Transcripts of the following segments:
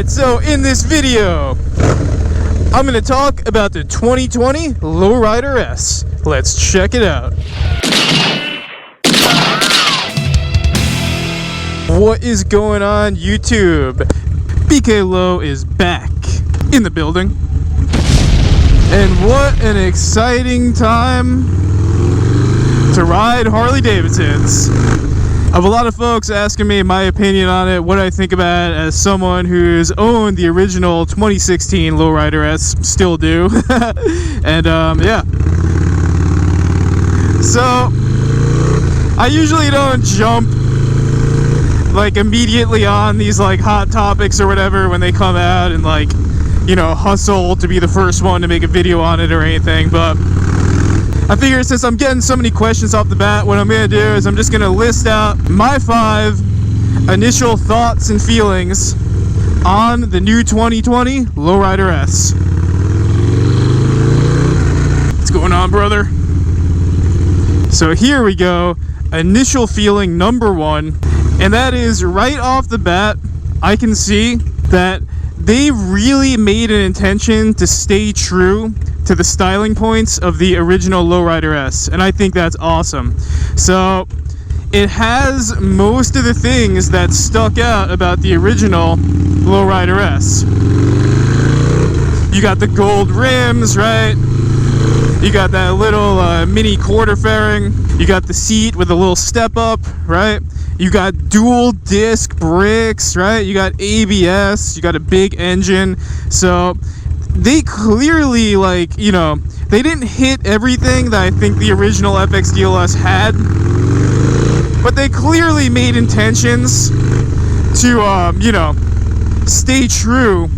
Alright, so in this video, I'm going to talk about the 2020 Lowrider S. Let's check it out. What is going on, YouTube? BK Low is back in the building. And what an exciting time to ride Harley Davidsons. I have a lot of folks asking me my opinion on it, what I think about it as someone who's owned the original 2016 Lowrider S, still do. And yeah. So I usually don't jump like immediately on these like hot topics or whatever when they come out and like, you know, hustle to be the first one to make a video on it or anything, but I figure since I'm getting so many questions off the bat, what I'm going to do is I'm just going to list out my 5 initial thoughts and feelings on the new 2020 Lowrider S. What's going on, brother? So here we go. Initial feeling number 1, and that is right off the bat, I can see that they really made an intention to stay true to the styling points of the original Lowrider S, and I think that's awesome. So it has most of the things that stuck out about the original Lowrider S. You got the gold rims, right? You got that little mini quarter fairing. You got the seat with a little step up, right? You got dual disc brakes, right? You got ABS. You got a big engine. So they clearly, like, you know, they didn't hit everything that I think the original FXDL had, but they clearly made intentions to, you know, stay true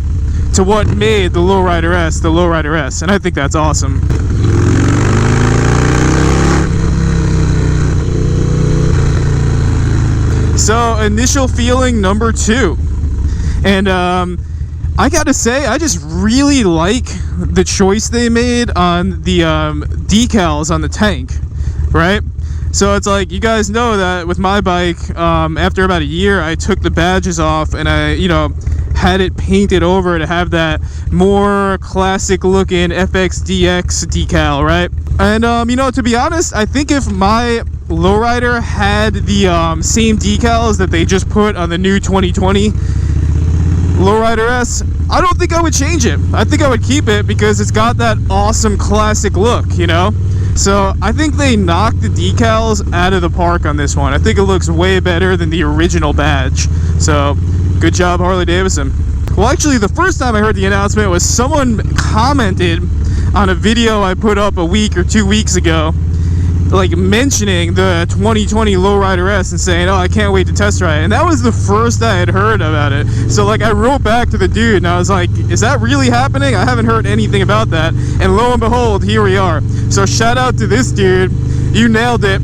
to what made the Lowrider S, and I think that's awesome. So, initial feeling number 2, and I gotta say, I just really like the choice they made on the decals on the tank, right? So it's like, you guys know that with my bike, after about a year, I took the badges off and I, you know, had it painted over to have that more classic looking FXDX decal, right? And, you know, to be honest, I think if my Lowrider had the same decals that they just put on the new 2020 Lowrider S, I don't think I would change it. I think I would keep it because it's got that awesome classic look, you know? So I think they knocked the decals out of the park on this one. I think it looks way better than the original badge. So good job, Harley Davidson. Well, actually, the first time I heard the announcement was someone commented on a video I put up a week or 2 weeks ago, like mentioning the 2020 Lowrider S and saying, oh, I can't wait to test ride it. And that was the first I had heard about it. So like I wrote back to the dude and I was like, is that really happening? I haven't heard anything about that. And lo and behold, here we are. So shout out to this dude. You nailed it.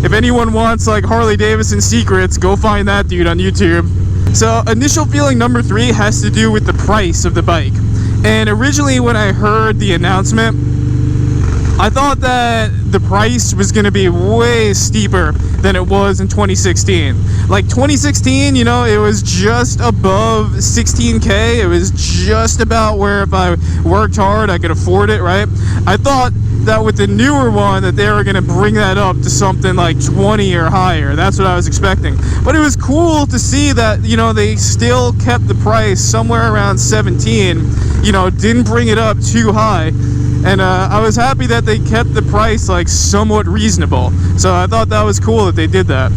If anyone wants like Harley Davidson secrets, go find that dude on YouTube. So initial feeling number 3 has to do with the price of the bike. And originally when I heard the announcement, I thought that the price was going to be way steeper than it was in 2016. Like 2016, you know, it was just above 16K. It was just about where if I worked hard, I could afford it, right? I thought that with the newer one that they were going to bring that up to something like 20 or higher. That's what I was expecting. But it was cool to see that, you know, they still kept the price somewhere around 17, you know, didn't bring it up too high. And I was happy that they kept the price like somewhat reasonable. So I thought that was cool that they did that.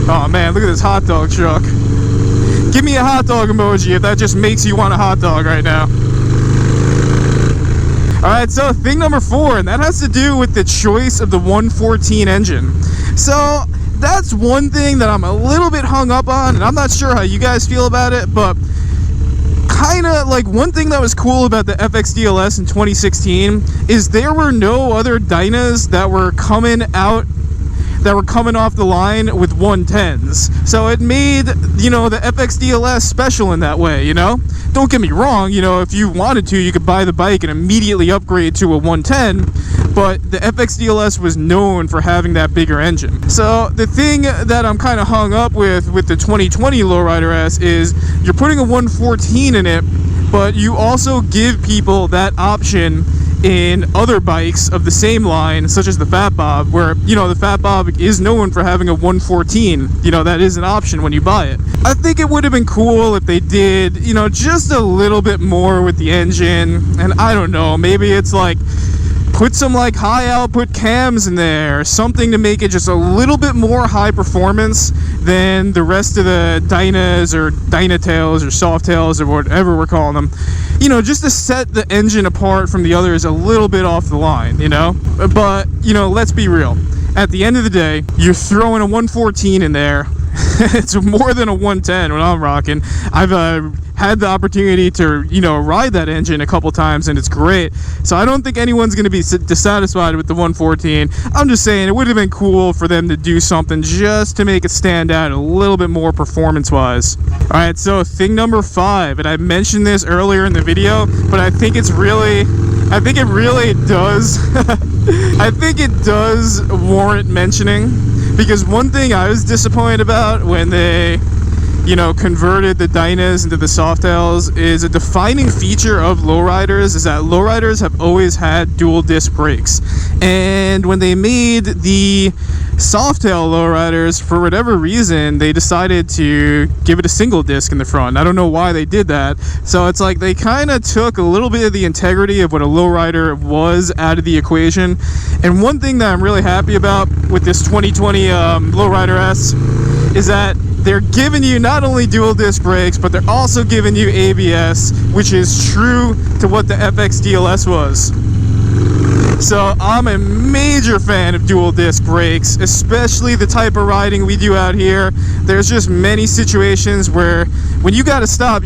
Oh man, look at this hot dog truck. Give me a hot dog emoji if that just makes you want a hot dog right now. Alright, so thing number 4, and that has to do with the choice of the 114 engine. So that's one thing that I'm a little bit hung up on, and I'm not sure how you guys feel about it, but kind of like one thing that was cool about the FXDL in 2016 is there were no other dynas that were coming out that were coming off the line with 110s. So it made, you know, the FXDLS special in that way, you know? Don't get me wrong, you know, if you wanted to, you could buy the bike and immediately upgrade to a 110, but the FXDLS was known for having that bigger engine. So the thing that I'm kind of hung up with the 2020 Lowrider S is you're putting a 114 in it, but you also give people that option in other bikes of the same line, such as the Fat Bob, where, you know, the Fat Bob is known for having a 114. You know, that is an option when you buy it. I think it would have been cool if they did, you know, just a little bit more with the engine. And I don't know, maybe it's like put some like high output cams in there, something to make it just a little bit more high performance than the rest of the Dynas or Dynatails or Softails or whatever we're calling them. You know, just to set the engine apart from the others a little bit off the line, you know? But, you know, let's be real. At the end of the day, you're throwing a 114 in there. It's more than a 110 when I'm rocking. I've had the opportunity to, you know, ride that engine a couple times, and it's great. So I don't think anyone's going to be dissatisfied with the 114. I'm just saying it would have been cool for them to do something just to make it stand out a little bit more performance-wise. All right, so thing number 5, and I mentioned this earlier in the video, but I think it really does. I think it does warrant mentioning, because one thing I was disappointed about when they, you know, converted the Dynas into the Softails is a defining feature of lowriders is that lowriders have always had dual disc brakes. And when they made the Softail lowriders, for whatever reason, they decided to give it a single disc in the front. I don't know why they did that. So it's like they kind of took a little bit of the integrity of what a lowrider was out of the equation. And one thing that I'm really happy about with this 2020 Lowrider S is that they're giving you not only dual disc brakes, but they're also giving you ABS, which is true to what the FXDLS was. So I'm a major fan of dual disc brakes, especially the type of riding we do out here. There's just many situations where when you gotta stop,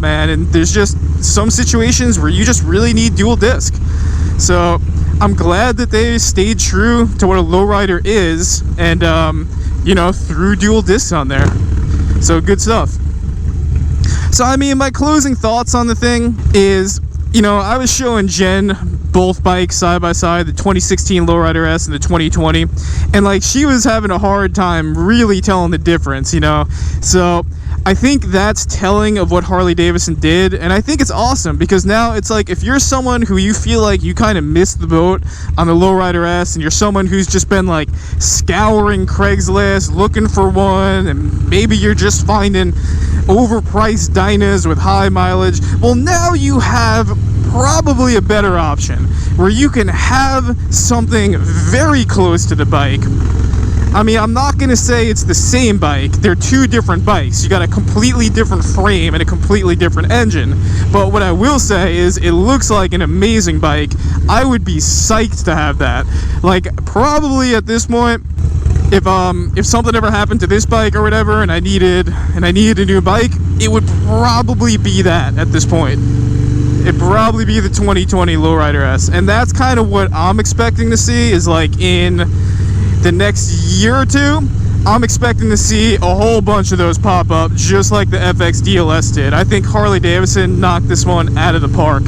man. And there's just some situations where you just really need dual disc. So I'm glad that they stayed true to what a lowrider is, and you know, threw dual discs on there. So good stuff. So I mean, my closing thoughts on the thing is, you know, I was showing Jen both bikes side by side, the 2016 Lowrider S and the 2020, and like she was having a hard time really telling the difference, you know. So I think that's telling of what Harley Davidson did, and I think it's awesome because now it's like if you're someone who you feel like you kind of missed the boat on the Lowrider S, and you're someone who's just been like scouring Craigslist looking for one, and maybe you're just finding overpriced Dynas with high mileage, well, now you have probably a better option where you can have something very close to the bike. I mean, I'm not going to say it's the same bike. They're two different bikes. You got a completely different frame and a completely different engine. But what I will say is it looks like an amazing bike. I would be psyched to have that. Like, probably at this point, if something ever happened to this bike or whatever and I needed a new bike, it would probably be that at this point. It'd probably be the 2020 Lowrider S. And that's kind of what I'm expecting to see is like in the next year or two, I'm expecting to see a whole bunch of those pop up just like the FXDLS did. I think Harley Davidson knocked this one out of the park.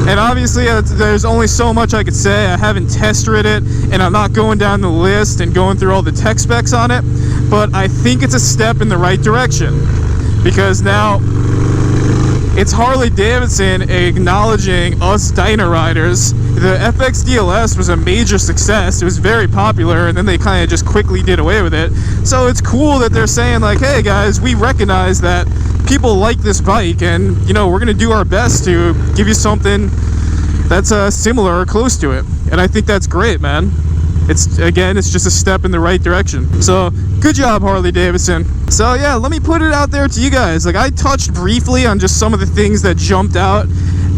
And obviously there's only so much I could say. I haven't test ridden it, and I'm not going down the list and going through all the tech specs on it, but I think it's a step in the right direction because now it's Harley Davidson acknowledging us Dyna riders. The FXDLS was a major success. It was very popular, and then they kind of just quickly did away with it. So it's cool that they're saying like, hey guys, we recognize that people like this bike, and you know, we're gonna do our best to give you something that's similar or close to it. And I think that's great, man. It's just a step in the right direction. So good job, Harley Davidson. So yeah, let me put it out there to you guys. Like, I touched briefly on just some of the things that jumped out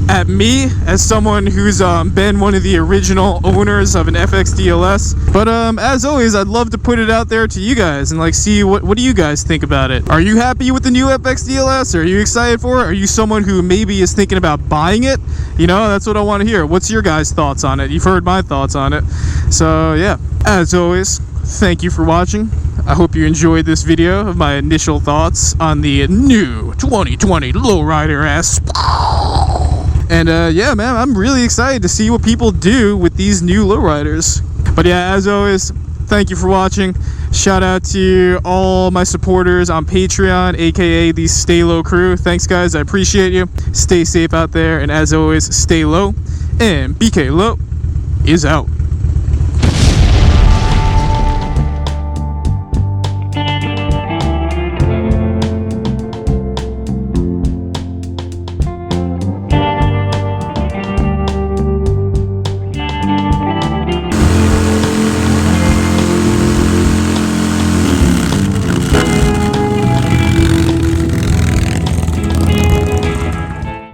at me as someone who's been one of the original owners of an FXDLS. But as always, I'd love to put it out there to you guys and like see what do you guys think about it. Are you happy with the new FXDLS? Are you excited for it? Are you someone who maybe is thinking about buying it? You know, that's what I want to hear. What's your guys' thoughts on it? You've heard my thoughts on it. So yeah, as always, thank you for watching. I hope you enjoyed this video of my initial thoughts on the new 2020 Lowrider S. And yeah, man, I'm really excited to see what people do with these new lowriders. But yeah, as always, thank you for watching. Shout out to all my supporters on Patreon, aka the Stay Low crew. Thanks, guys. I appreciate you. Stay safe out there, and as always, stay low. And BK Low is out.